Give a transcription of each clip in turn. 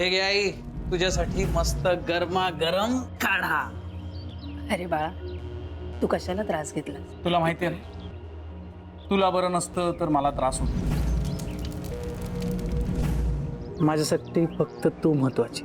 हे घे आई, तुझ्यासाठी मस्त गरमागरम काढा. अरे बाळा, तू कशाला त्रास घेतला? तुला माहिती आहे ना, तुला बरं नसतं तर मला त्रास होतो. माझ्यासाठी फक्त तू महत्वाची.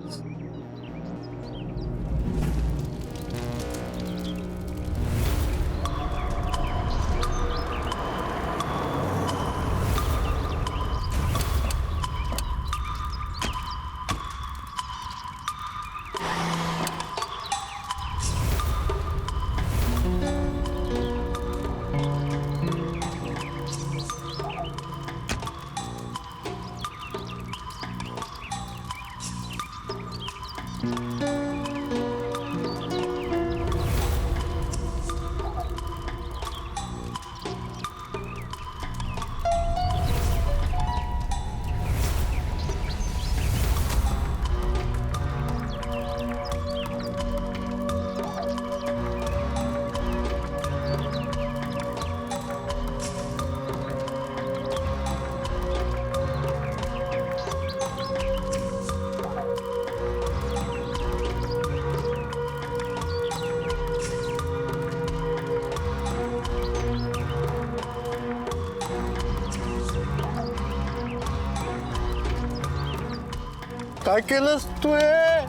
काय केलंस तू? हे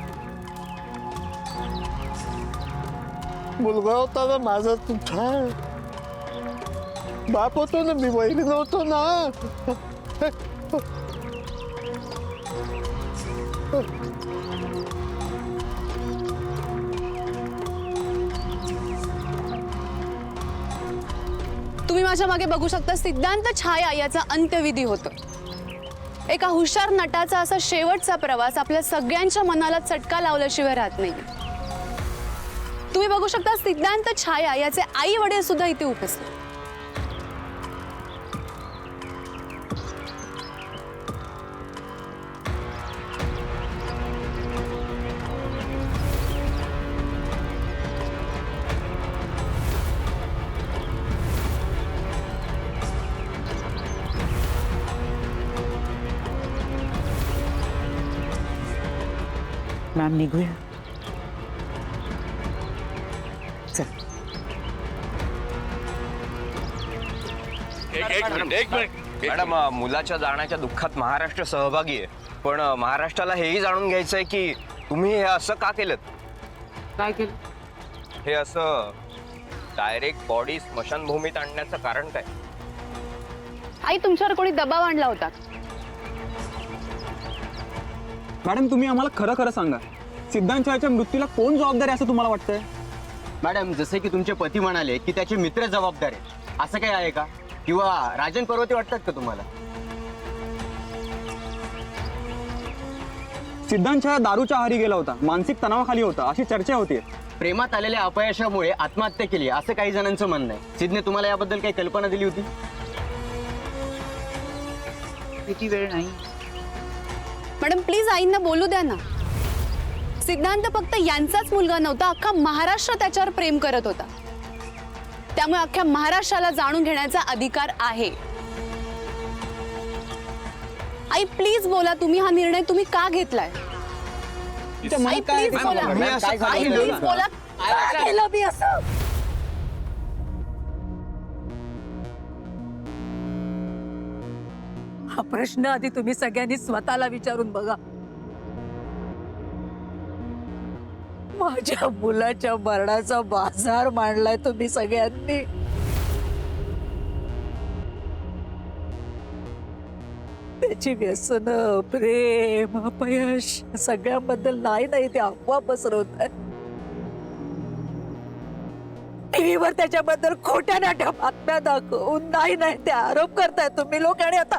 मुलगा होता ना माझा तुझा, बाप होतो ना मी, वैरी नव्हतो ना. तुम्ही माझ्या मागे बघू शकता, सिद्धांत छाया याचा अंत्यविधी होतो. एका हुशार नटाचा असा शेवटचा प्रवास आपल्या सगळ्यांच्या मनाला चटका लावल्याशिवाय राहत नाही. तुम्ही बघू शकता, सिद्धांत छाया याचे आई वडील सुद्धा इथे उपस्थित. मॅम निघूया. चल. मॅडम, मुलाच्या जाण्याच्या दुःखात महाराष्ट्र सहभागी आहे, पण महाराष्ट्राला हेही जाणून घ्यायचंय की तुम्ही हे असं का केलं. काय केलं? हे असं डायरेक्ट बॉडी स्मशानभूमीत आणण्याचं कारण काय? आई, तुमच्यावर कोणी दबाव आणला होता? मॅडम, तुम्ही आम्हाला खरं खरं सांगा, सिद्धांत छायाच्या मृत्यूला कोण जबाबदार आहे असं तुम्हाला वाटतंय? मॅडम, जसे की तुमचे पती म्हणाले की त्याचे मित्र जबाबदार आहेत, असं काही आहे का? किंवा राजन पर्वती वाटतात का तुम्हाला? सिद्धांत छाया दारूच्या आहारी गेला होता, मानसिक तणावाखाली होता अशी चर्चा होती. प्रेमात आलेल्या अपयशामुळे आत्महत्या केली असं काही जणांचं म्हणणं आहे. सिद्धने तुम्हाला याबद्दल काही कल्पना दिली होती? किती वेळ नाही. मॅडम, प्लीज आईंना बोलू द्या ना. सिद्धांत फक्त यांचाच मुलगा नव्हता, अख्खा महाराष्ट्र त्याच्यावर प्रेम करत होता. त्यामुळे अख्ख्या महाराष्ट्राला जाणून घेण्याचा अधिकार आहे. आई, प्लीज बोला, तुम्ही हा निर्णय तुम्ही का घेतलाय? आई, प्लीज बोला. आई, प्लीज बोला, का केलं मी असं? हा प्रश्न आधी तुम्ही सगळ्यांनी स्वतःला विचारून बघा. माझ्या मुलाच्या मरणाचा बाजार मांडलाय तुम्ही सगळ्यांनी. त्याची व्यसन, प्रेम, अपयश सगळ्यांबद्दल नाही ते अफवा पसरवत आहे. टीव्हीवर त्याच्याबद्दल खोट्या नाट्या बातम्या दाखवून नाही ते आरोप करताय तुम्ही लोक. आणि आता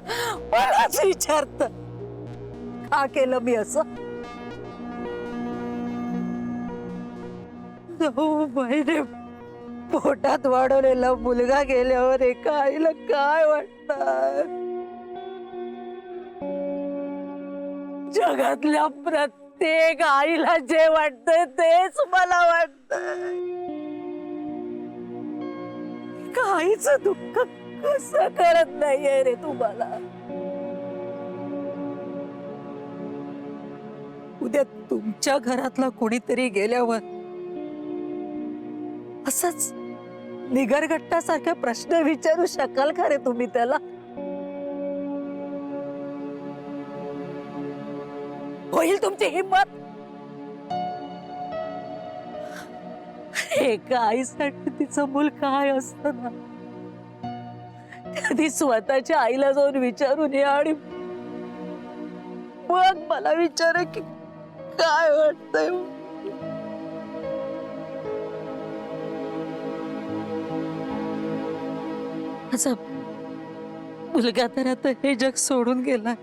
मलाच विचारत का केलं मी असं? 9 महिने पोटात वाढवलेला मुलगा गेल्यावर एका आईला काय वाटणार? जगातल्या प्रत्येक आईला जे वाटतंय तेच मला वाटतंय. आईचं दुःख कसं करत नाहीये रे तुम्हाला? उद्या तुमच्या घरातला कोणीतरी गेल्यावर असंच निगरगट्टासारखे प्रश्न विचारू शकाल का रे तुम्ही त्याला? होईल तुमची हिम्मत? एका आईसाठी तिचं मूल काय असतं ना, कधी स्वतःच्या आईला जाऊन विचारून ये आणि मग मला विचार की काय वाटतंय. माझा मुलगा तर आता हे जग सोडून गेलाय.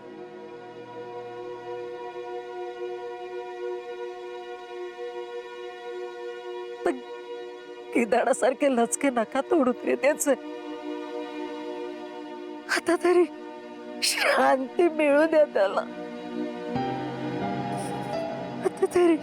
किदाडासारखे लचके नका तोडू रे त्याचे. आता तरी शांती मिळू द्या त्याला. आता तरी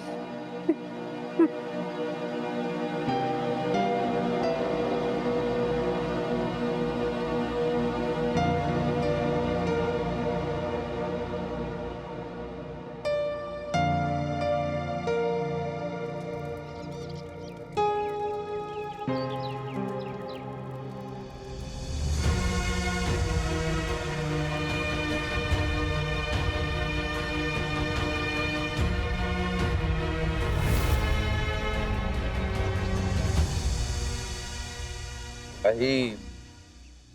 काही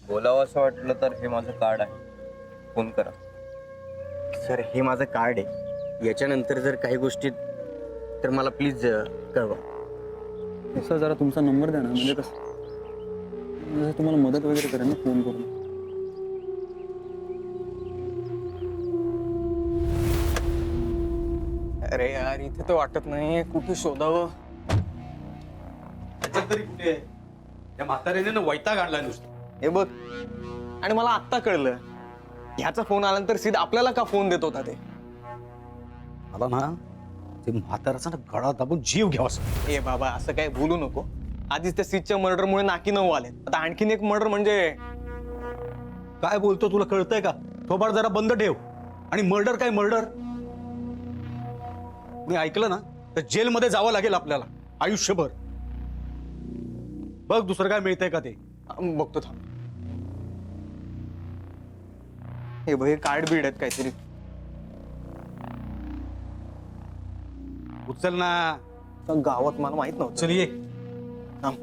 बोलावं असं वाटलं तर हे माझं कार्ड आहे, फोन करा. सर हे माझं कार्ड आहे, याच्यानंतर जर काही गोष्टी तर मला प्लीज कळवा. सर जरा तुमचा नंबर द्या ना, म्हणजे कसं तुम्हाला मदत वगैरे करेन ना फोन करून. अरे यार इथे तर वाटत नाही, कुठे शोधावं. तरी कुठे त्या म्हाताऱ्याने ना वैताग आणला नुसतं. हे बघ, आणि मला आत्ता कळलं ह्याचा फोन आल्यानंतर सीधा आपल्याला का फोन देत होता ते. मला ना ते म्हाताऱ्याचा ना गळा दाबून जीव घ्यावा. ए बाबा असं काय बोलू नको. आधीच त्या सीटच्या मर्डरमुळे नाकी नऊ आले, आता आणखीन एक मर्डर म्हणजे. काय बोलतो तुला कळतंय का? थोबाड जरा बंद ठेव. आणि मर्डर काय मर्डर, मी ऐकलं ना तर जेलमध्ये जावं लागेल आपल्याला आयुष्यभर. बघ दुसरं काय मिळतंय का ते. बघतो थांब. हे बघ, हे कार्ड बीड आहेत काहीतरी. उचल ना. तर गावात मला माहित नव्हतं. चल ये. थांब.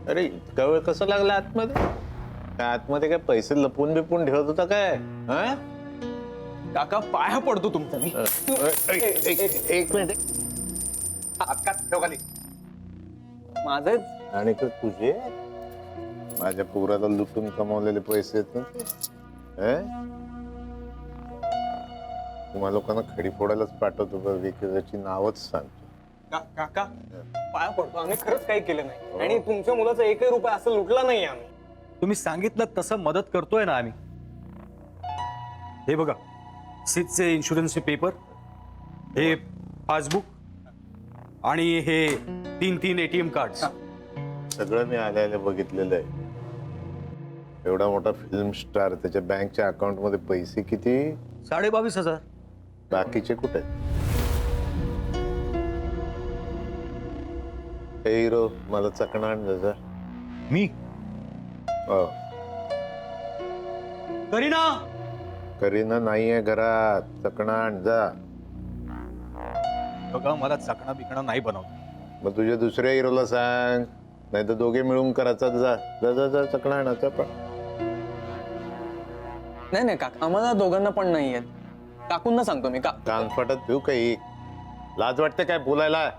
अरे इतका वेळ कसं लागला आतमध्ये? काय आतमध्ये काय पैसे लपून बिपून ठेवत होता काय? हा? काका पाया पडतो तुमचा मी. एक मिनिट. माझं आणि तर तुझे माझ्या पोराला लुटून कमावलेले पैसे आहेत ना ते? तुम्हा लोकांना खडी फोडायलाच पाठवतो बघ, त्याची नावच सांगतो. काका पाया पडतो, आम्ही खरंच काही केलं नाही. आणि तुमच्या मुलाचा एकही रुपया असं लुटला नाही आम्ही. तुम्ही सांगितलं तसं मदत करतोय ना आम्ही. हे बघा, सीटचे इन्शुरन्सचे पेपर, हे पासबुक आणि हे 3 ATM कार्ड. सगळं मी आल्याला बघितलेलं आहे. एवढा मोठा फिल्म स्टार, त्याच्या बँकच्या अकाउंट मध्ये पैसे किती? 22,500. बाकीचे कुठे? हे हिरो, मला चकणा आण जा. मी हो. करीना. करीना नाहीये घरात, चकणा आण जा. बघा मला चकणा बिकणा नाही बनवत. मग तुझ्या दुसऱ्या हिरोला सांग, नाही तर दोघे मिळून करायचा. जा जा जा जा, चकणा आणायचा. पण नाही काका, आम्हाला दोघांना पण नाही आहेत. काकूंना सांगतो मी. का कान फाटत देऊ काही? लाज वाटते काय बोलायला?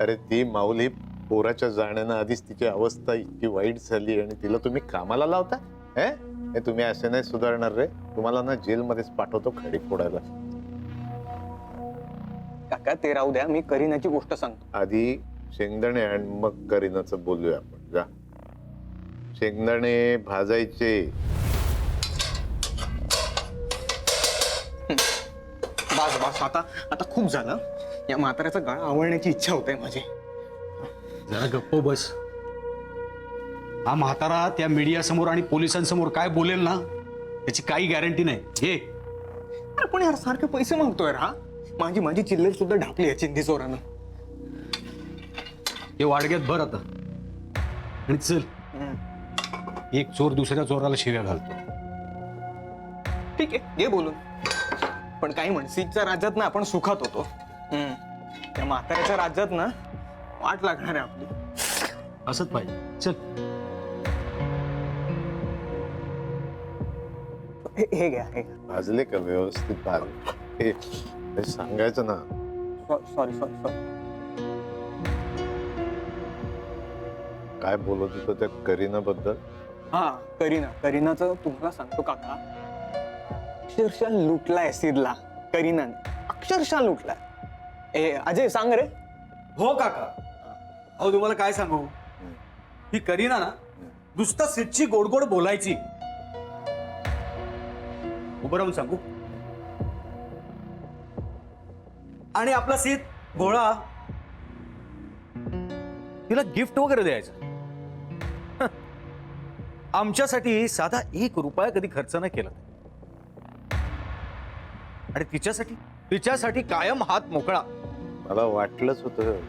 अरे ती माऊली पोराच्या जाण्यानं आधीच तिची अवस्था इतकी वाईट झाली आणि तिला तुम्ही कामाला लावता? हे तुम्ही असे नाही सुधारणार रे. तुम्हाला ना जेलमध्येच पाठवतो खडी फोडायला. काका ते राहू द्या, मी करीनाची गोष्ट सांगतो. आधी शेंगदाणे आणि मग करीनाचं बोलूया आपण. जा, शेंगदाणे भाजायचे. बस आता खूप झालं. या म्हाताऱ्याचा गळा आवळण्याची इच्छा होते माझी. जरा गप्प बस. हा म्हातारा त्या मीडियासमोर आणि पोलिसांसमोर काय बोलेल ना त्याची काही गॅरंटी नाही. हे अरे पण यार सारखे पैसे मागतोय हा. माझी माझी चिल्लर सुद्धा ढाकली आहे चिंधी चोरानं. हे वाडग्यात भर आता आणि चल. एक चोर दुसऱ्या चोराला शिव्या घालतो. ठीक आहे घे बोलून. पण काही म्हण सीटच्या राज्यात ना आपण सुखात होतो. त्या म्हाताऱ्याच्या राज्यात ना वाट लागणार आहे आपली. असंच पाहिजे. चल. हे घ्या हे घ्या. भाजले का व्यवस्थित भाजले? हे सांगायचं ना. Sorry sorry sorry. काय बोलत होतं त्या करीना बद्दल? हा करीनाचं तुम्हाला सांगतो काका, अक्षरशः लुटलाय सिदला करीनाने. अक्षरशः लुटलाय. ए अजय सांग रे. हो काका. अहो तुम्हाला काय सांगू, ही करीना ना नुसतं सिटची गोड गोड बोलायची. उभं राहून सांगू, आणि आपला सीत भोळा तिला गिफ्ट वगैरे द्यायचं. आमच्यासाठी साधा 1 रुपया कधी खर्च नाही केला. आणि तिच्यासाठी कायम हात मोकळा. मला वाटलंच होतं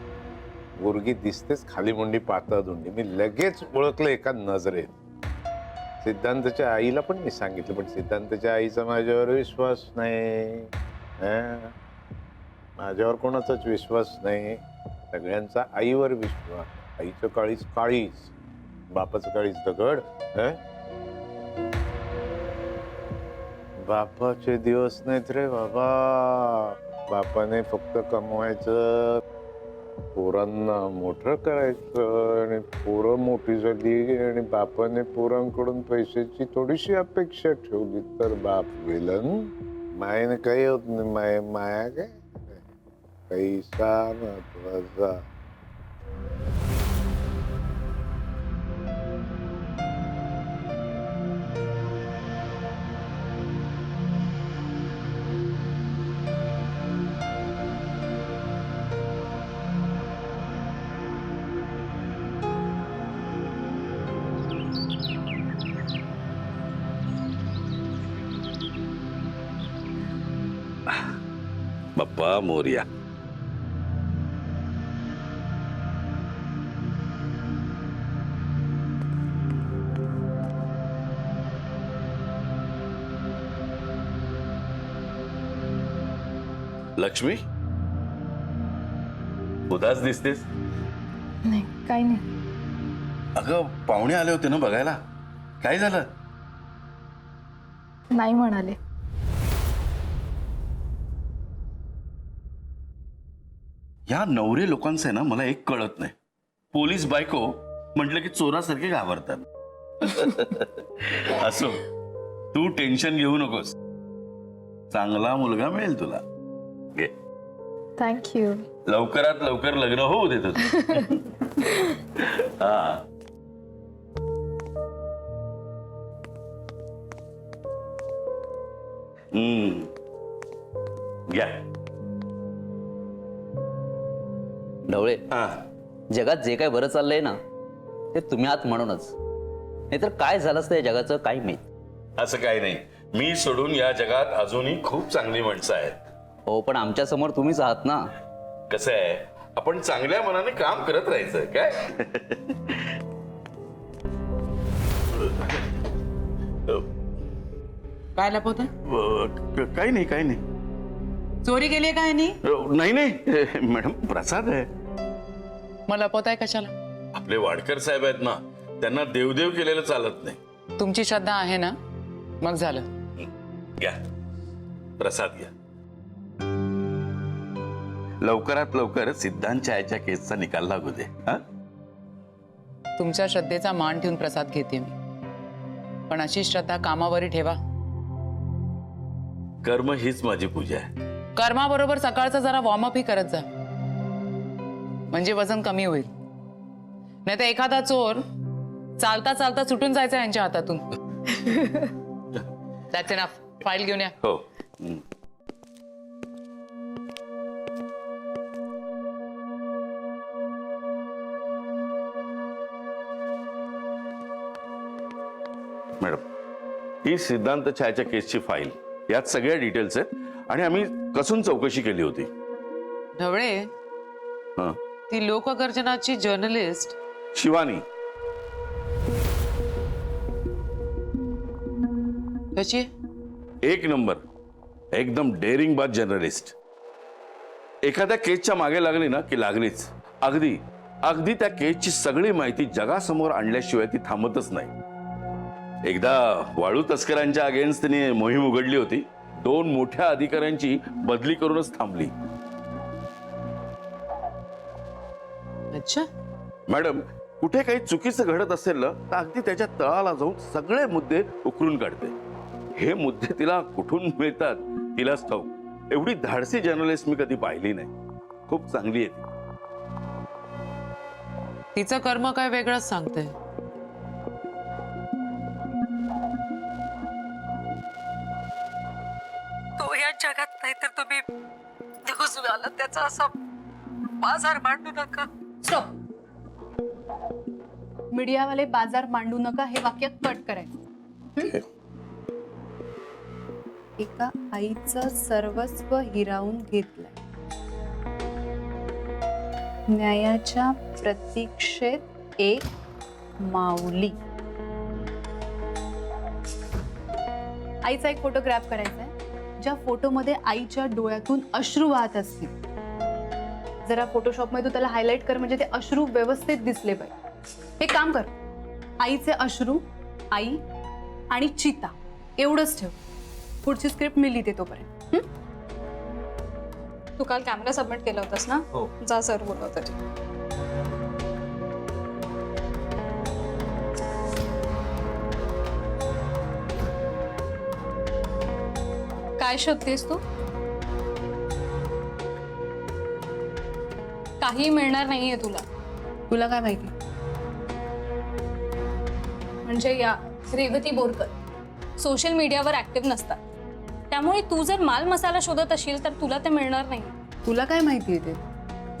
मुलगी दिसतेच खाली मुंडी पातळ धुंडी. मी लगेच ओळखलं एका नजरेत. सिद्धांतच्या आईला पण मी सांगितलं, पण सिद्धांतच्या आईचा माझ्यावर विश्वास नाही. माझ्यावर कोणाचाच विश्वास नाही. सगळ्यांचा आईवर विश्वास. आईचं काळीच काळीच, बापाचं काळीच दगड. बापाचे दिवस नाहीत रे बाबा. बापाने फक्त कमवायचं, पोरांना मोठं करायचं, आणि पोरं मोठी झाली आणि बापाने पोरांकडून पैशाची थोडीशी अपेक्षा ठेवली तर बाप विलन. मायने काही होत नाही. माया काय पैसा महत्वाचा. बाप्पा मोरया. लक्ष्मी, उदास दिसतेस. नाही काही नाही. अगं पाहुणे आले होते ना बघायला, काय झालं? नाही म्हणाले. या नवरे लोकांचं आहे ना मला एक कळत नाही. पोलीस बायको म्हटलं की चोरासारखे घाबरतात. असो, तू टेन्शन घेऊ नकोस. चांगला मुलगा मिळेल तुला. घे. थँक्यू. लवकरात लवकर लग्न होऊ दे तुझं. हा. घ्या. ढवळे, हा. जगात जे काय बरं चाललंय ना ते तुम्ही आहात म्हणूनच. नाहीतर काय झालं असतं या जगाचं काही माहित. असं काही नाही. मी सोडून या जगात अजूनही खूप चांगली माणसं आहेत. हो, पण आमच्या समोर तुम्हीच आहात ना. कसं आहे, आपण चांगल्या मनाने काम करत राहायचं. काय काय लपवत? काही नाही, काही नाही. चोरी केली आहे काय? नाही नाही मॅडम, प्रसाद आहे. मग लपवताय कशाला? आपले वाडकर साहेब आहेत ना, त्यांना देवदेव केलेलं चालत नाही. तुमची श्रद्धा आहे ना, मग झालं. घ्या प्रसाद घ्या. लवकरात लवकर सिद्धांतच्या आईच्या केसचा निकाल लागू दे. तुमच्या श्रद्धेचा मान ठेवून प्रसाद घेते मी, पण अशी श्रद्धा कामावरही ठेवा. कर्म हीच माझी पूजा आहे. कर्माबरोबर सकाळचा जरा वॉर्मअप ही करत जा, म्हणजे वजन कमी होईल. नाही तर एखादा चोर चालता चालता सुटून जायचा यांच्या हातातून. That's enough. फाईल घेऊन या. हो. मॅडम, ही सिद्धांत छायाच्या केसची फाईल, यात सगळ्या डिटेल्स आहेत आणि आम्ही कसून चौकशी केली होती. ढवळे, हं. ती लोकगर्जनाची जर्नलिस्ट शिवानी, कशी? एक नंबर, एकदम डेअरिंग बाज जर्नलिस्ट. एखाद्या केसच्या मागे लागली ना की लागलीच. अगदी अगदी त्या केसची सगळी माहिती जगासमोर आणल्याशिवाय ती थांबतच नाही. एकदा वाळू तस्करांच्या अगेन्स्ट तिने मोहीम उघडली होती. 2 मोठ्या अधिकाऱ्यांची बदली करूनच थांबली. अच्छा. मॅडम, कुठे काही चुकीचं घडत असेल ना तर अगदी त्याच्या तळाला जाऊन सगळे मुद्दे उकरून काढते. हे मुद्दे तिला कुठून मिळतात तिलाच ठाऊक. एवढी धाडसी जर्नलिस्ट मी कधी पाहिली नाही. खूप चांगली आहे ती. तिचं कर्म काय वेगळंच सांगते. तो या जगात नाही तर तुम्ही घुसला त्याचा असा बाजार मांडू नका. स्टॉप. मीडियावाले बाजार मांडू नका हे वाक्य कट करायचं. एका आईचं सर्वस्व हिरावून घेतलंय. न्यायाच्या प्रतीक्षेत एक माऊली. आईचा एक फोटोग्राफ करायचा आहे ज्या फोटोमध्ये आईच्या डोळ्यातून अश्रू वाहत असतील. जरा फोटोशॉप मध्ये तू त्याला हायलाइट कर म्हणजे ते अश्रू व्यवस्थित दिसले पाहिजे. हे काम कर, आईचे अश्रू, आई आणि चिता एवढंच ठेव. पुढची स्क्रिप्ट मी लिहिते तोपर्यंत. तू काल कॅमेरा सबमिट केला होतास ना? हो. जा सर बोलवतात. काय शोधतेस तू? काही मिळणार नाहीये तुला. तुला काय माहिती? म्हणजे या रेवती बोरकर सोशल मीडियावर ऍक्टिव्ह नसतात. त्यामुळे तू जर माल मसाला शोधत असशील तर तुला ते मिळणार नाही. तुला काय माहिती ते?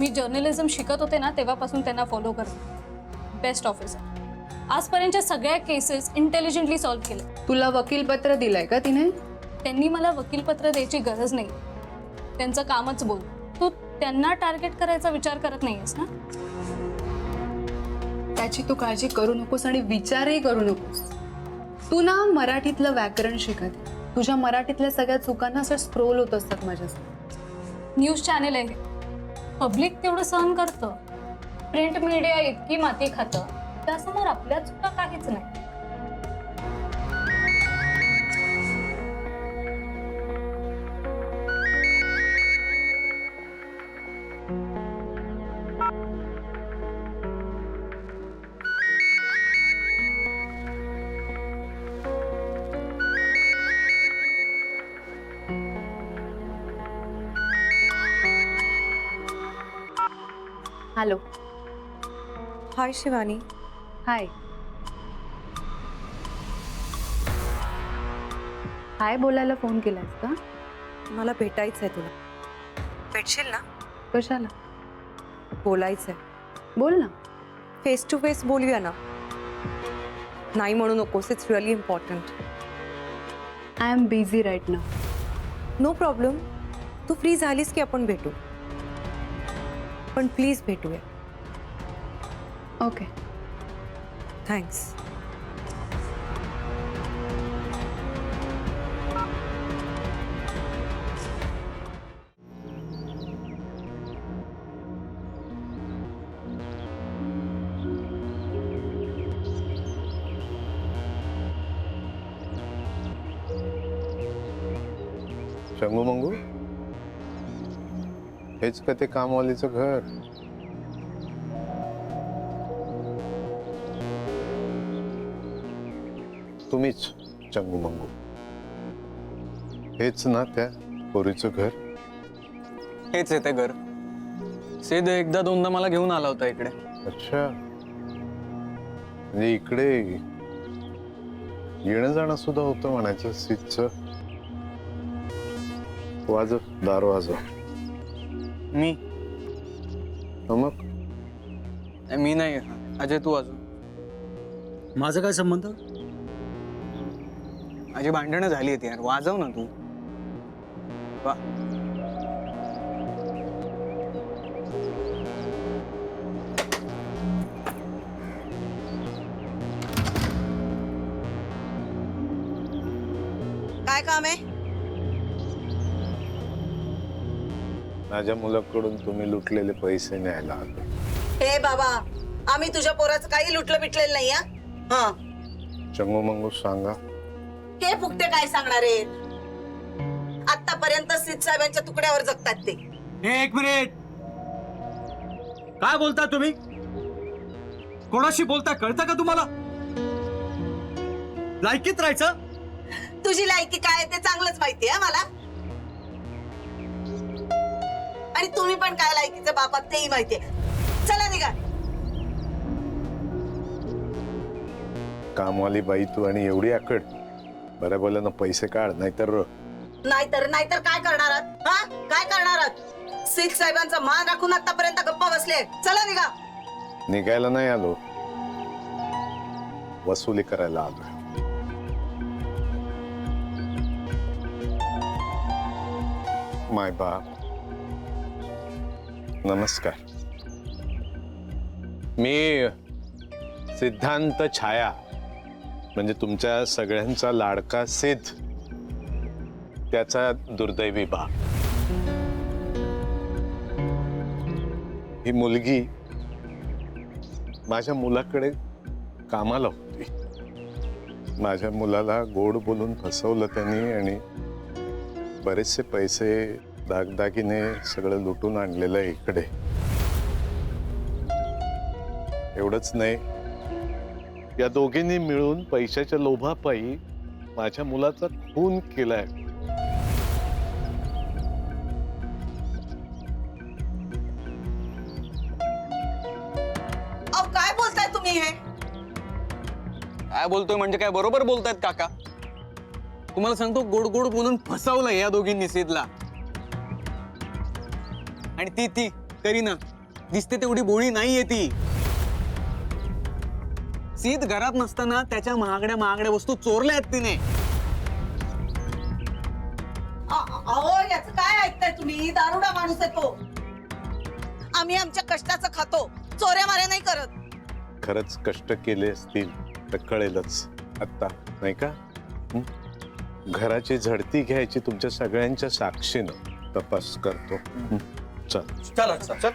मी जर्नलिझम शिकत होते ना तेव्हापासून त्यांना फॉलो करते. Best officer. आजपर्यंतच्या सगळ्या केसेस इंटेलिजंटली सॉल्व्ह केल्या. तुला वकीलपत्र दिलंय का तिने? त्यांनी मला वकीलपत्र द्यायची गरज नाही. त्यांचं कामच बोल. तू त्यांना टार्गेट करायचा विचार करत नाहीयेस ना? त्याची तू काळजी करू नकोस आणि विचारही करू नकोस. तू ना मराठीतलं व्याकरण शिकत. तुझ्या मराठीतल्या सगळ्या चुकांना असं स्क्रोल होत असतात माझ्यासमोर. न्यूज चॅनेल आहे, पब्लिक तेवढं सहन करतं. प्रिंट मीडिया इतकी माती खातं, त्यासमोर आपल्या चुका काहीच नाही. हॅलो. हाय शिवानी. हाय. हाय बोलायला फोन केलास का? मला भेटायचंय तुला. भेटशील ना? कशाला? बोलायचंय. बोल ना. फेस टू फेस बोलूया ना. नाही म्हणू नकोस. It's really important. I am busy right now. No problem. तू फ्री झालीस की आपण भेटू. पण प्लीज भेटूया. ओके. थँक्स. चंगू मंगू, हेच का ते कामवालीचं घर? तुम्हीच चंगू मंगू? हेच ना त्या पोरीचं घर? हेच आहे ते घर. सेद एकदा दोनदा मला घेऊन आला होता इकडे. अच्छा, म्हणजे इकडे येणं जाणं सुद्धा होतं म्हणायचं सीटचं. वाजव, दार वाजव. मी मग मी नाही. अजय तू अजून. माझा काय संबंध? माझी भांडणं झाली आहेत यार, वाजव ना तू. वा. काय काम आहे? माझ्या मुलाकडून तुम्ही लुटलेले पैसे न्यायला आलो. हे बाबा, आम्ही तुझ्या पोराचं काही लुटलं बिटलेलं नाही. हा चंगू मंगू सांगा. हे फुकटे काय सांगणार आहेत? आतापर्यंत सिद्ध साहेबांच्या तुकड्यावर जगतात ते. एक मिनिट, काय बोलता तुम्ही? कोणाशी बोलता कळतं का तुम्हाला? लायकीत राहायचं. तुझी लायकी काय ते चांगलंच माहिती आहे मला. आणि तुम्ही पण काय लायकीचे बापात तेही माहितीये. चला निघा. कामवाली बाई तू आणि एवढी आकड. बरं बोला ना, पैसे काढ, नाहीतर नाहीतर काय करणार आहात? हा काय करणार आहात? सिद्ध साहेबांचा मान राखून आतापर्यंत गप्पा बसले. चला निघा. निघायला नाही आलो, वसुली करायला आलो. माय बाप, नमस्कार. मी सिद्धांत छाया, म्हणजे तुमच्या सगळ्यांचा लाडका सिद्ध, त्याचा दुर्दैवी बाप. ही मुलगी माझ्या मुलाकडे कामाला होती. माझ्या मुलाला गोड बोलून फसवलं त्यांनी आणि बरेचसे पैसे, दागदागिने सगळं लुटून आणलेलं आहे इकडे. एवढंच नाही, या दोघींनी मिळून पैशाच्या लोभापायी माझ्या मुलाचा खून केलाय. काय बोलताय तुम्ही? हे काय बोलतोय म्हणजे काय? बरोबर बोलतायत काका. तुम्हाला सांगतो, गोड गोड बोलून फसवलंय या दोघींनी सिद्धला. आणि ती करीना दिसते तेवढी भोळी नाहीये ती. सिद्ध घरात नसताना त्याच्या महागड्या वस्तू चोरल्या आहेत तिने. अहो, याचं काय ऐकताय तुम्ही? दारुडा माणूस आहे तो. आम्ही आमच्या कष्टाचं खातो, चोऱ्या माऱ्या नाही करत. खरंच कष्ट केले असतील तर कळेलच आता, नाही का? घराची झडती घ्यायची तुमच्या सगळ्यांच्या साक्षीनं तपास करतो. चल चला चल.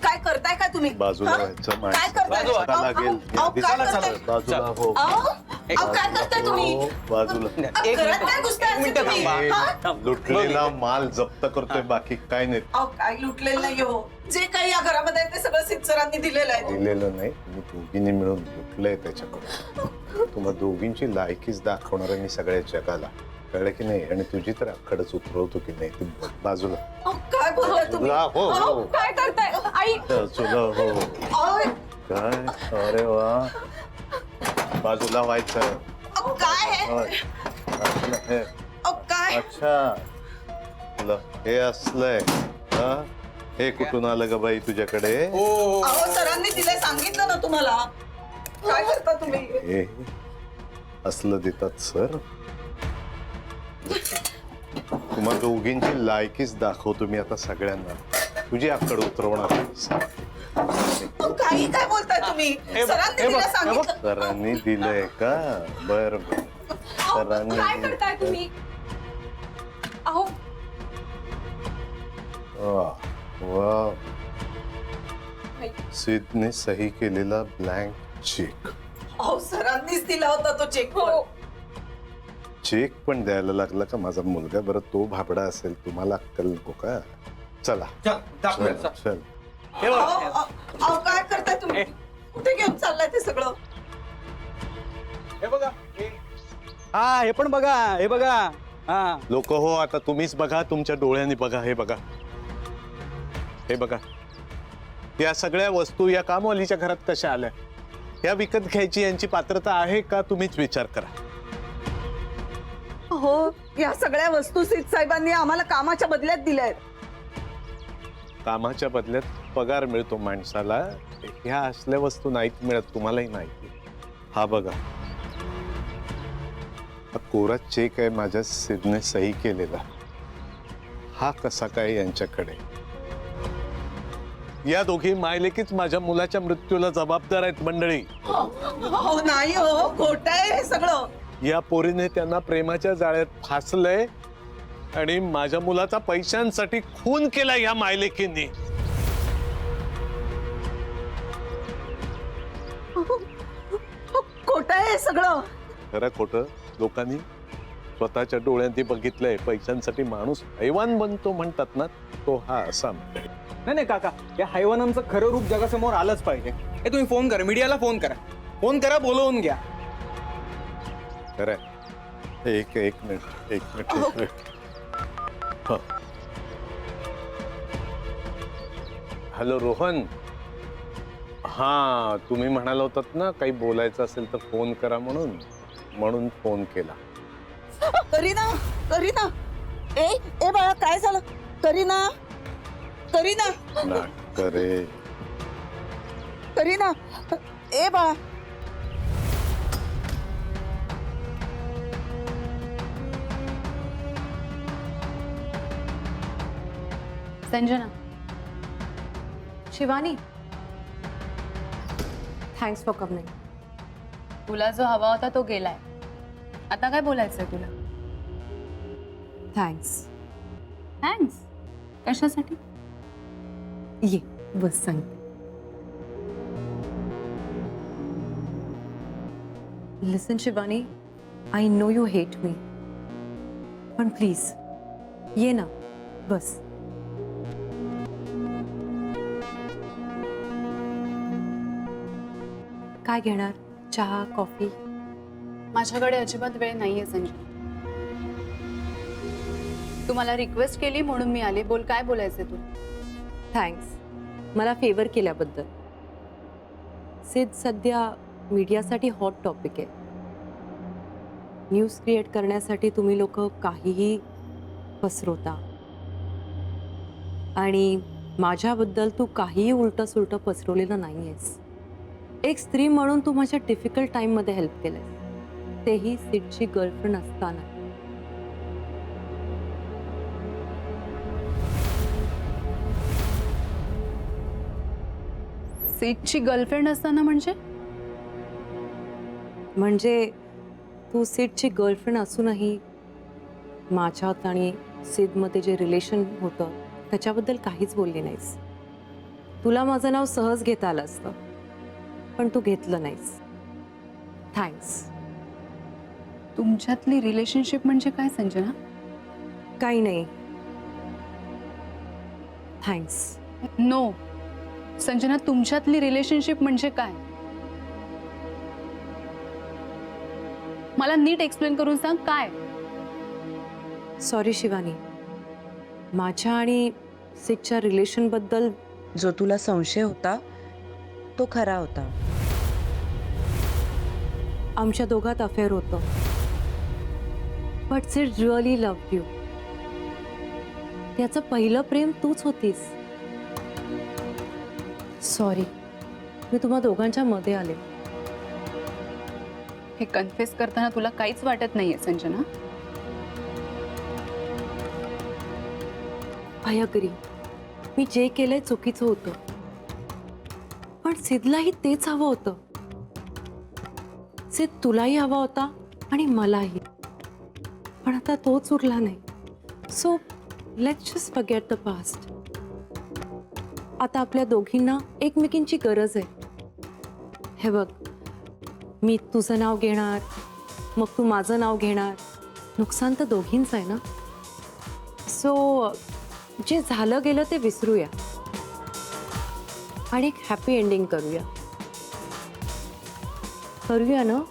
काय करताय का तुम्ही? बाजूला हा? व्हायचं, काय करताय? माणसाला लागेल. अहो, काय करताय? बाजूला हो, अहो, काय करताय तुम्ही? हो, बाजूला. घरात काय घुसताय असे तुम्ही? हा? लुटलेला माल जप्त करतोय, बाकी काय नाही. अहो, काय लुटलेलं नाही हो. जे काही या घरामध्ये आहे ते सगळं सिद्ध सरांनी दिलेलं आहे. दिलेलं नाही, तुम्ही दोघींनी मिळून लुटलंय त्याच्याकडून. तुम्हाला दोघींची लायकीच दाखवणार आहे मी सगळ्या जगाला, कळलं की नाही? आणि तुझी तर आखडच उतरवतो की नाही. तू बाजूला. अहो, काय बोलताय तुम्ही? हो, अहो, हो. काय करताय? आई, बाजूला हो. अहो, काय? अरे वा, बाजूला व्हायचं. अहो, काय आहे? होय. असलं हे. अहो, काय? अच्छा, हे असलंय. हा? हे कुठून आलं ग बाई तुझ्याकडे? अहो, सरांनी दिले, सांगितलं ना तुम्हाला. काय करता तुम्ही? हे असलं देतात सर. तुम्हा दोघींची लायकीच दाखवतो मी आता सगळ्यांना. तुझी आकड उतरवणार. अहो, काही काय बोलताय तुम्ही? सरांनी दिलं, सांगितलं. सरांनी दिलंय का? बर बर. अहो, सरांनी काय करताय तुम्ही? अहो, वा वा. सिद्धने सही केलेला ब्लँक चेक. अहो, सरांनीच दिला होता तो चेक. चेक पण द्यायला लागला का माझा मुलगा? बरं, तो भाबडा असेल, तुम्हाला अक्कल नको का? चला चल. अहो, काय करताय तुम्ही? कुठे घेऊन चाललाय ते सगळं? हे बघा. हा, हे पण बघा, हे बघा. हा, लोक हो, आता तुम्हीच बघा, तुमच्या डोळ्यांनी बघा. हे बघा, हे बघा. या सगळ्या वस्तू या कामवालीच्या घरात कशा आल्या? या विकत घ्यायची यांची पात्रता आहे का? तुम्हीच विचार करा. हो, या सगळ्या वस्तू सिद्ध साहेबांनी आम्हाला कामाच्या बदल्यात दिल्या आहेत. कामाच्या बदल्यात पगार मिळतो माणसाला. ह्या असल्या वस्तू नाहीत मिळत, तुम्हालाही माहिती. हा बघा, हा कोरा चेक आहे माझ्या सिद्धने सही केलेला, हा कसा काय यांच्याकडे? या दोघी मायलेकीच माझ्या मुलाच्या मृत्यूला जबाबदार आहेत मंडळी. नाही हो, खोटं आहे हे सगळं. या पोरीने त्यांना प्रेमाच्या जाळ्यात फासलंय आणि माझ्या मुलाचा पैशांसाठी खून केला या मायलेकींनी. खोटं आहे हे सगळं. खरं खोटं लोकांनी स्वतःच्या डोळ्यांनी बघितलंय. पैशांसाठी माणूस हैवान बनतो म्हणतात ना, तो हा असा. नाही नाही काका, या हैवानांचं खरं रूप जगासमोर आलंच पाहिजे. हे तुम्ही फोन करा, मीडियाला फोन करा, बोलवून घ्या. खरंय. एक मिनिट. हं. हॅलो रोहन. हा, तुम्ही म्हणाला होतात ना काही बोलायचं असेल तर फोन करा म्हणून फोन केला. करीना, ए बाळा, काय झालं? करीना, ए बाळा. Sanjana, Shivani, thanks for coming. तुला जो हवा होता तो गेलाय. आता काय बोलायचंय तुला? थँक्स. कशासाठी? ये बस सांगते. Listen Shivani, I know you hate me, पण प्लीज ये ना, बस. काय घेणार? चहा, कॉफी? माझ्याकडे अजिबात वेळ नाहीये संजना. तू मला रिक्वेस्ट केली म्हणून मी आले. बोल, काय बोलायचंय तुला? थँक्स मला फेवर केल्याबद्दल. सिद्ध सध्या मीडियासाठी हॉट टॉपिक आहे. न्यूज क्रिएट करण्यासाठी तुम्ही लोक काहीही पसरवता आणि माझ्याबद्दल तू काहीही उलटं सुलटं पसरवलेलं नाही आहेस. एक स्त्री म्हणून तू माझ्या डिफिकल्ट टाईममध्ये हेल्प केलंय, तेही सिद्धची गर्लफ्रेंड असताना. सिद्धची गर्लफ्रेंड असताना म्हणजे तू सिद्धची गर्लफ्रेंड असूनही माझ्यात आणि सिद्धमध्ये जे रिलेशन होतं त्याच्याबद्दल काहीच बोलली नाहीस. तुला माझं नाव सहज घेता आलं असतं, पण तू घेतलं नाहीस. थँक्स. तुमच्यातली रिलेशनशिप म्हणजे काय संजना? काही नाही. थँक्स. नो संजना, तुमच्यातली रिलेशनशिप म्हणजे काय? मला नीट एक्सप्लेन करून सांग काय. सॉरी शिवानी, माझ्या आणि सिद्धच्या रिलेशनबद्दल जो तुला संशय होता तो खरा होता. आमच्या दोघात अफेअर होतं, बट सिड रिअली लव्ह यू. त्याचं पहिलं प्रेम तूच होतीस. सॉरी, मी तुम्हा दोघांच्या मध्ये आले. हे कन्फेस करताना तुला काहीच वाटत नाहीये संजना? आय अग्री, मी जे केलंय चुकीचं होतं, पण सिद्धलाही तेच हवं होतं. सिद्ध तुलाही हवा होता आणि मलाही, पण आता तोच उरला नाही. So let's just forget the past. आता आपल्या दोघींना एकमेकींची गरज आहे. हे बघ, मी तुझं नाव घेणार, मग तू माझं नाव घेणार, नुकसान तर दोघींचं आहे ना. सो जे झालं गेलं ते विसरूया आणि एक हॅपी एंडिंग करूया ना.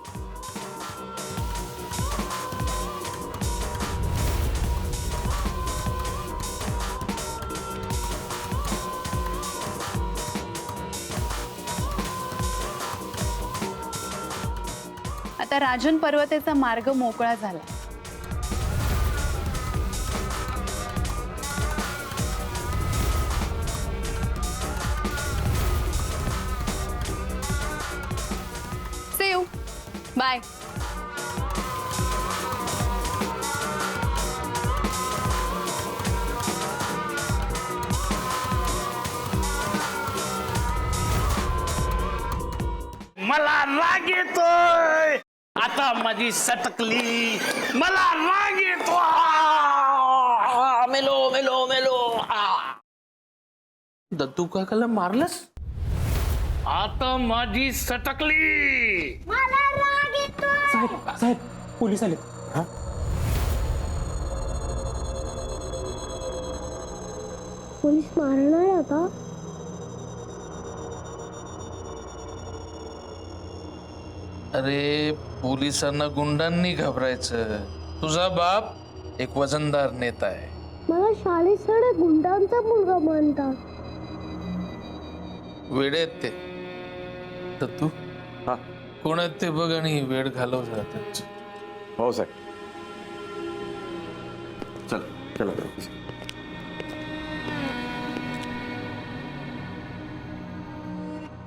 आता राजन पर्वतेचा मार्ग मोकळा झाला. See you. Bye. मला राग येतोय. आता माझी सटकली, मला राग येतो. मेलो मेलो मेलो. दत्तू काकाला मारलंस, आता माझी सटकली. साहेब साहेब पोलीस आले. पोलीस मारणार आता? अरे पोलिसांना गुंडांनी घाबरायचं. तुझा बाप एक वजनदार नेता आहे. मला शाळेत सगळे गुंडांचा मुलगा मानतात. वेडे आहेत ते. तर तू कोण आहेत ते बघ आणि वेळ घालव जरा त्यांचं. हो साहेब. चल चला.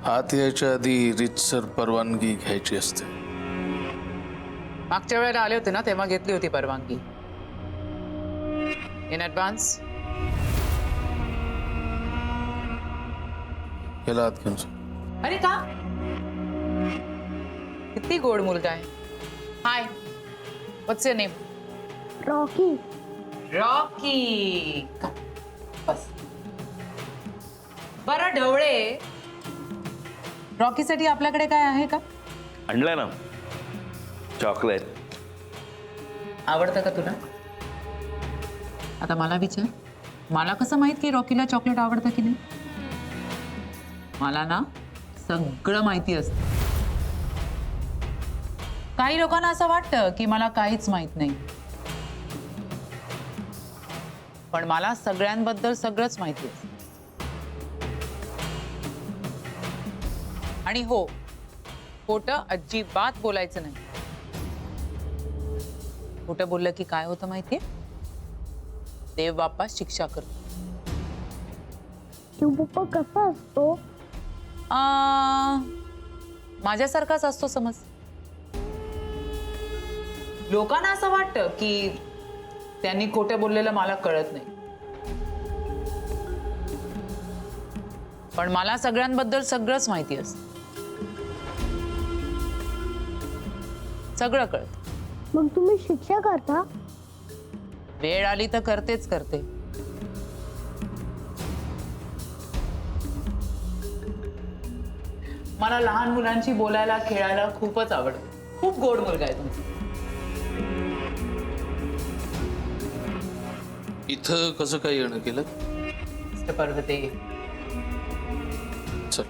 आत यायच्या आधी रीतसर परवानगी घ्यायची असते. मागच्या वेळेला आले होते ना तेव्हा घेतली होती परवानगी इन ऍडव्हान्स. याला आत घेऊन जा. अरे का किती गोड मुलगा आहे. हाय व्हॉट्स युअर नेम? रॉकी. रॉकी. बस. बरं ढवळे, रॉकीसाठी आपल्याकडे काय आहे का? आणलंय ना चॉकलेट. आवडतं का तुला? आता मला विचार, मला कसं माहित की रॉकीला चॉकलेट आवडतं की नाही? मला ना सगळं माहिती असतं. काही लोकांना असं वाटतं की मला काहीच माहित नाही, पण मला सगळ्यांबद्दल सगळंच माहिती असतं. आणि हो, खोटं अजिबात बोलायचं नाही. खोटं बोललं की काय होतं माहितीये? देव बाप्पा शिक्षा करतो. शिवबाप्पा कसा असतो? माझ्यासारखाच असतो समज. लोकांना असं वाटतं की त्यांनी खोटं बोललेलं मला कळत नाही, पण मला सगळ्यांबद्दल सगळंच माहिती असतं. सगळं कळत. मग तुम्ही शिक्षा करता? वेळ आली तर करतेच करते. मला लहान मुलांशी बोलायला खेळायला खूपच आवडतं. खूप गोड मुलगा आहे तुमचा. इथं कसं काय येणं केलं? मिस्टर पर्वते, चल.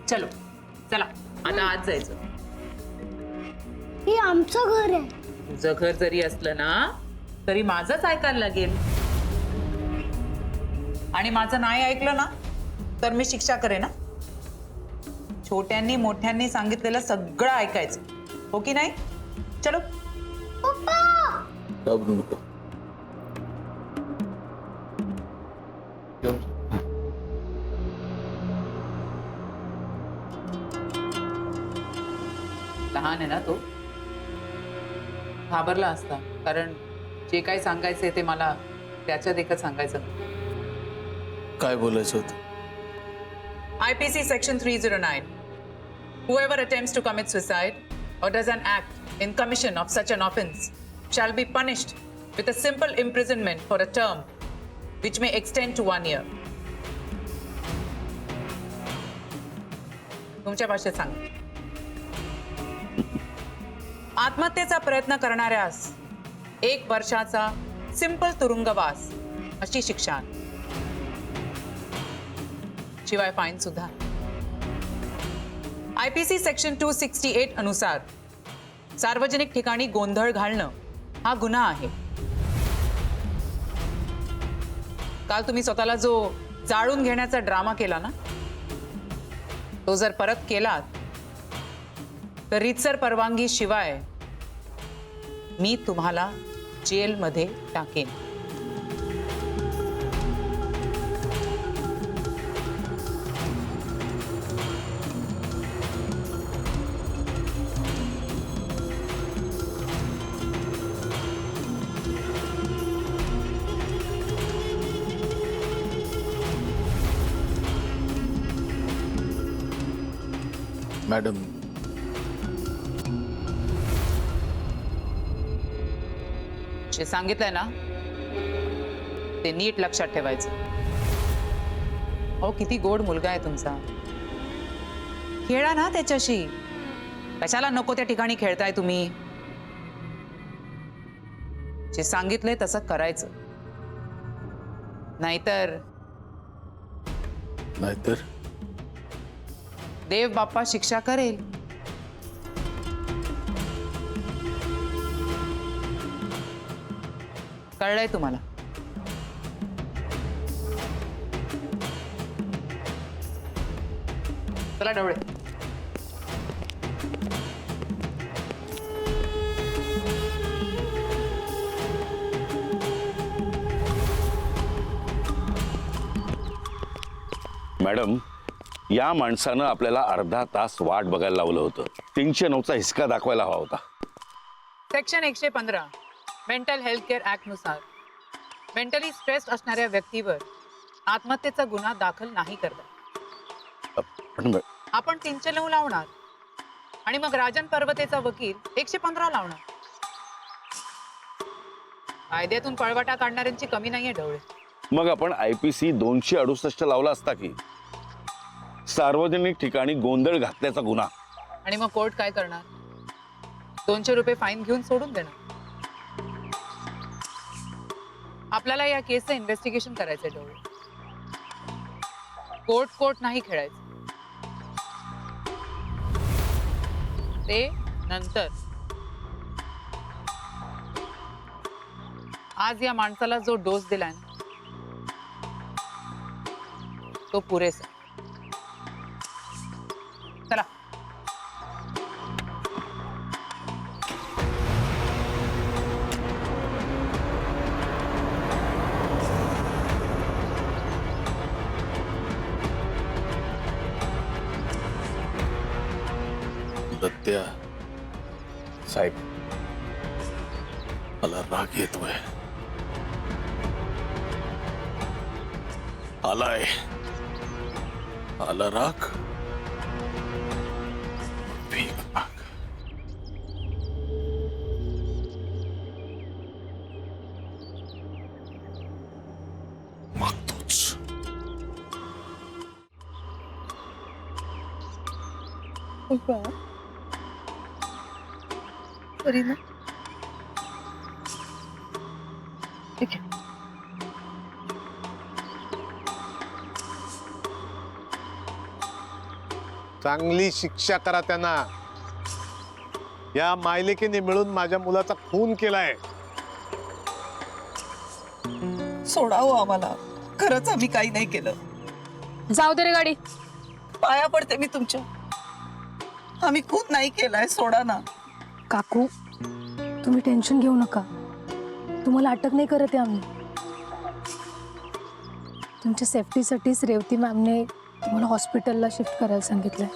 चलो चला आता आज जायचं. हे आमचं घर आहे. तुझं घर जरी असलं ना तरी माझंच ऐकायला लागेल. आणि माझं नाही ऐकलं ना तर मी शिक्षा करेन ना. छोट्यांनी मोठ्यांनी सांगितलेलं सगळं ऐकायचं, हो की नाही? चलो. घाबरू नको. घेऊन जा. लहान आहे ना तो, घाबरला असता, कारण जे काही सांगायचंय ते मला त्याच्या देखत सांगायचं. काय बोलायचं होतं? IPC Section 309. Whoever attempts to commit suicide or does an act in commission of such an offense shall be punished with a simple imprisonment for a term which may extend to 1 year. तुमच्या भाषेत सांग. आत्महत्येचा प्रयत्न करणाऱ्यास 1 वर्षाचा simple तुरुंगवास अशी शिक्षा, शिवाय फाईन सुद्धा. IPC सेक्शन 268 अनुसार सार्वजनिक ठिकाणी गोंधळ घालणं हा गुन्हा आहे. काल तुम्ही स्वतःला जो जाळून घेण्याचा ड्रामा केला ना, तो जर परत केलात तर रीतसर परवानगी शिवाय मी तुम्हाला जेलमध्ये टाकेन. मॅडम, जे सांगितलंय ना ते नीट लक्षात ठेवायचं. हो, किती गोड मुलगा आहे तुमचा. खेळा ना त्याच्याशी. कशाला नको त्या ठिकाणी खेळताय तुम्ही. जे सांगितलंय तसं करायचं. नाहीतर देव बाप्पा शिक्षा करेल. कळलंय तुम्हाला? चला ढवळे. मॅडम, या माणसानं आपल्याला अर्धा तास वाट बघायला लावलं होतं. 309चा हिसका दाखवायला हवा होता. Section 115 mental health care act नुसार मेंटली स्ट्रेस्ड असणाऱ्या व्यक्तीवर आत्महत्येचा गुन्हा दाखल नाही करता. पण आपण 309 लावणार आणि मग राजन पर्वतेचा वकील 115 लावणार. कायद्यातून पळवाटा काढणाऱ्यांची कमी नाहीये ढवळे. मग आपण IPC 268 लावला असता की सार्वजनिक ठिकाणी गोंधळ घातल्याचा गुन्हा. आणि मग कोर्ट काय करणार? 200 रुपये फाईन घेऊन सोडून देणार. आपल्याला या केसचं इन्व्हेस्टिगेशन करायचंय ढवळे. कोर्ट नाही खेळायचं. ते नंतर. आज या माणसाला जो डोस दिलाय ना तो पुरेसा. चला. दत्त्या साहेब, मला राग येतोय. आला राग. भीक माग. मागतोच. करीना, ठीक आहे. चांगली शिक्षा करा त्यांना. या मायलेकीने मिळून माझ्या मुलाचा खून केलाय. सोडावं आम्हाला. खरंच आम्ही काही नाही केलं. जाऊ दे रे गाडी. पाया पडते मी तुमच्या. आम्ही खून नाही केलाय. सोडा ना. काकू, तुम्ही टेन्शन घेऊ नका. तुम्हाला अटक नाही करत आहे आम्ही. तुमच्या सेफ्टीसाठीच रेवती मॅमने तुम्हाला हॉस्पिटलला शिफ्ट करायला सांगितलंय.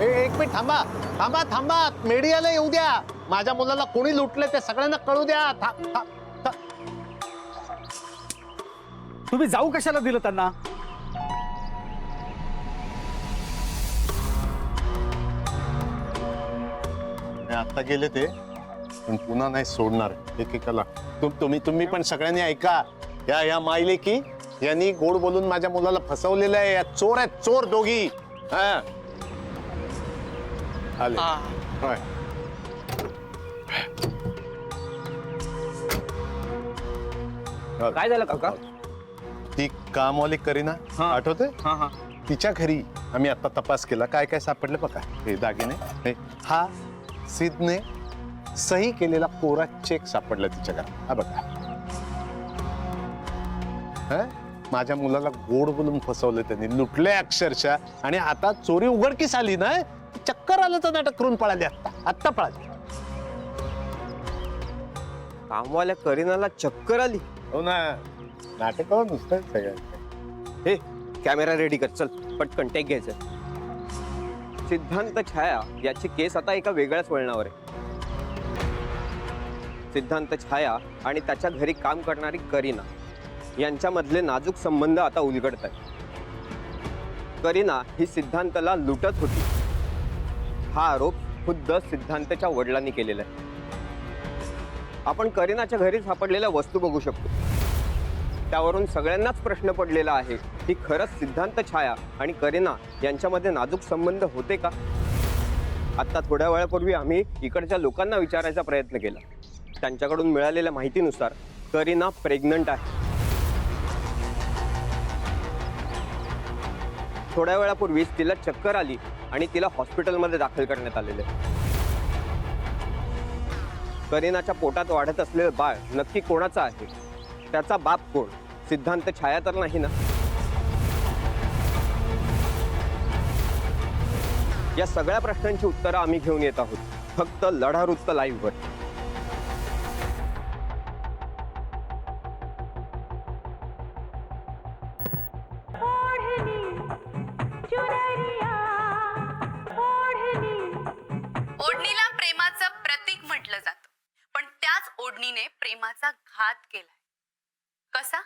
एक मिनिट थांबा थांबा थांबा. मीडियाला येऊ द्या. माझ्या मुलाला कोणी लुटले ते सगळ्यांना कळू द्या. तुम्ही जाऊ कशाला दिलं त्यांना? आता गेले ते, पण पुन्हा नाही सोडणार एकेकाला. तुम्ही पण सगळ्यांनी ऐका. या मायलेकी यांनी गोड बोलून माझ्या मुलाला फसवलेलं आहे. या चोर आहेत, चोर दोघी. आले. होय. काय झालं काका? ती कामवाली करीना आठवते? तिच्या घरी आम्ही आता तपास केला. काय काय सापडलं बघा. हे दागिने, हा सिद्धने सही केलेला कोरा चेक सापडला तिच्या घरात. हा बघा. माझ्या मुलाला गोड बोलून फसवलं त्यांनी, लुटले अक्षरशः. आणि आता चोरी उघडकीस आली ना, चक्कर आलं तर नाटक करून पळाली. आत्ता पळाली. कामवाल्या करीनाला चक्कर आली? हो ना, नाटक नुसतं सगळं. हे कॅमेरा रेडी कर. चल पटकन टेक घ्यायचं. सिद्धांत छाया याची केस आता एका वेगळ्याच वळणावर आहे. सिद्धांत छाया आणि त्याच्या घरी काम करणारी करीना यांच्यामधले नाजूक संबंध आता उलगडत आहेत. करीना ही सिद्धांतला लुटत होती हा आरोप खुद्द सिद्धांतच्या वडिलांनी केलेला आहे. आपण करीनाच्या घरी सापडलेल्या वस्तू बघू शकतो. त्यावरून सगळ्यांनाच प्रश्न पडलेला आहे की खरंच सिद्धांत छाया आणि करीना यांच्यामध्ये नाजूक संबंध होते का. आता थोड्या वेळापूर्वी आम्ही इकडच्या लोकांना विचारायचा प्रयत्न केला. त्यांच्याकडून मिळालेल्या माहितीनुसार करीना प्रेग्नंट आहे. थोड्या वेळापूर्वीच तिला चक्कर आली आणि तिला हॉस्पिटलमध्ये दाखल करण्यात आलेले. करीनाच्या पोटात वाढत असलेलं बाळ नक्की कोणाचं आहे, त्याचा बाप कोण, सिद्धांत छाया तर नाही ना. या सगळ्या प्रश्नांची उत्तरं आम्ही घेऊन येत आहोत फक्त लढा वृत्त लाईव्हवर. ओढणीला प्रेमाचं प्रतीक म्हटलं जातं, पण त्याच ओढणीने प्रेमाचा घात केलाय. कसा?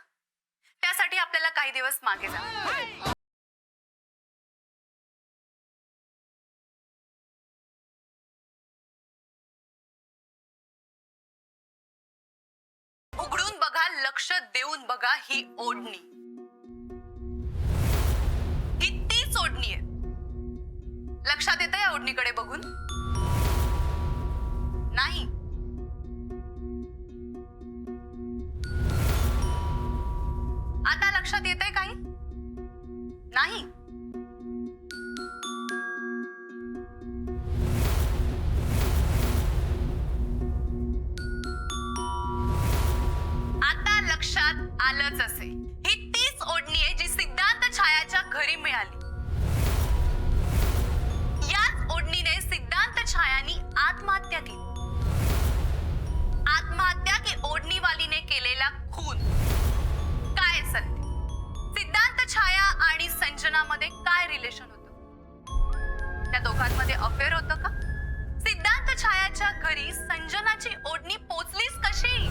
त्यासाठी आपल्याला काही दिवस मागे जा. उघडून बघा, लक्ष देऊन बघा ही ओढणी. ही तीच ओढणी आहे. लक्षात येतं या ओढणीकडे बघून? नाही. आता लक्षात येतंय काही? नाही. आता लक्षात आलंच असे. ही तीच ओढणी आहे जी सिद्धांत छायाच्या घरी मिळाली. याच ओढणीने सिद्धांत छायानी आत्महत्या केली. आत्महत्या की ओढणीवालीने केलेला खून? काय सत्य? सिद्धांत छाया आणि संजनामध्ये काय रिलेशन होतं? त्या दोघांमध्ये अफेअर होतं का? सिद्धांत छायाच्या घरी संजनाची ओढणी पोचलीच कशी?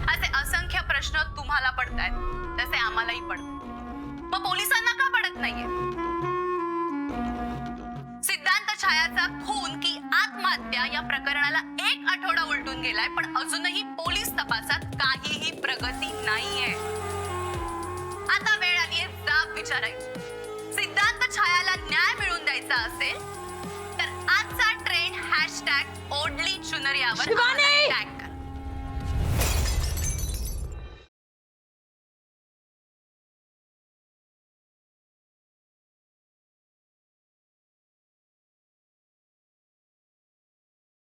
असे असंख्य प्रश्न तुम्हाला पडतायत, तसे आम्हालाही पडतात. मग पोलिसांना का पडत नाहीये? सिद्धांत छायाचा खून की आत्महत्या या प्रकरणाला 1 आठवडा उलटून गेलाय, पण अजूनही पोलीस तपासात काहीही प्रगती नाहीये. आता वेळ आलीये जाब विचारायची. सिद्धांत छायाला न्याय मिळवून द्यायचा असेल तर आजचा ट्रेंड #ओढली चुनरियावर टॅग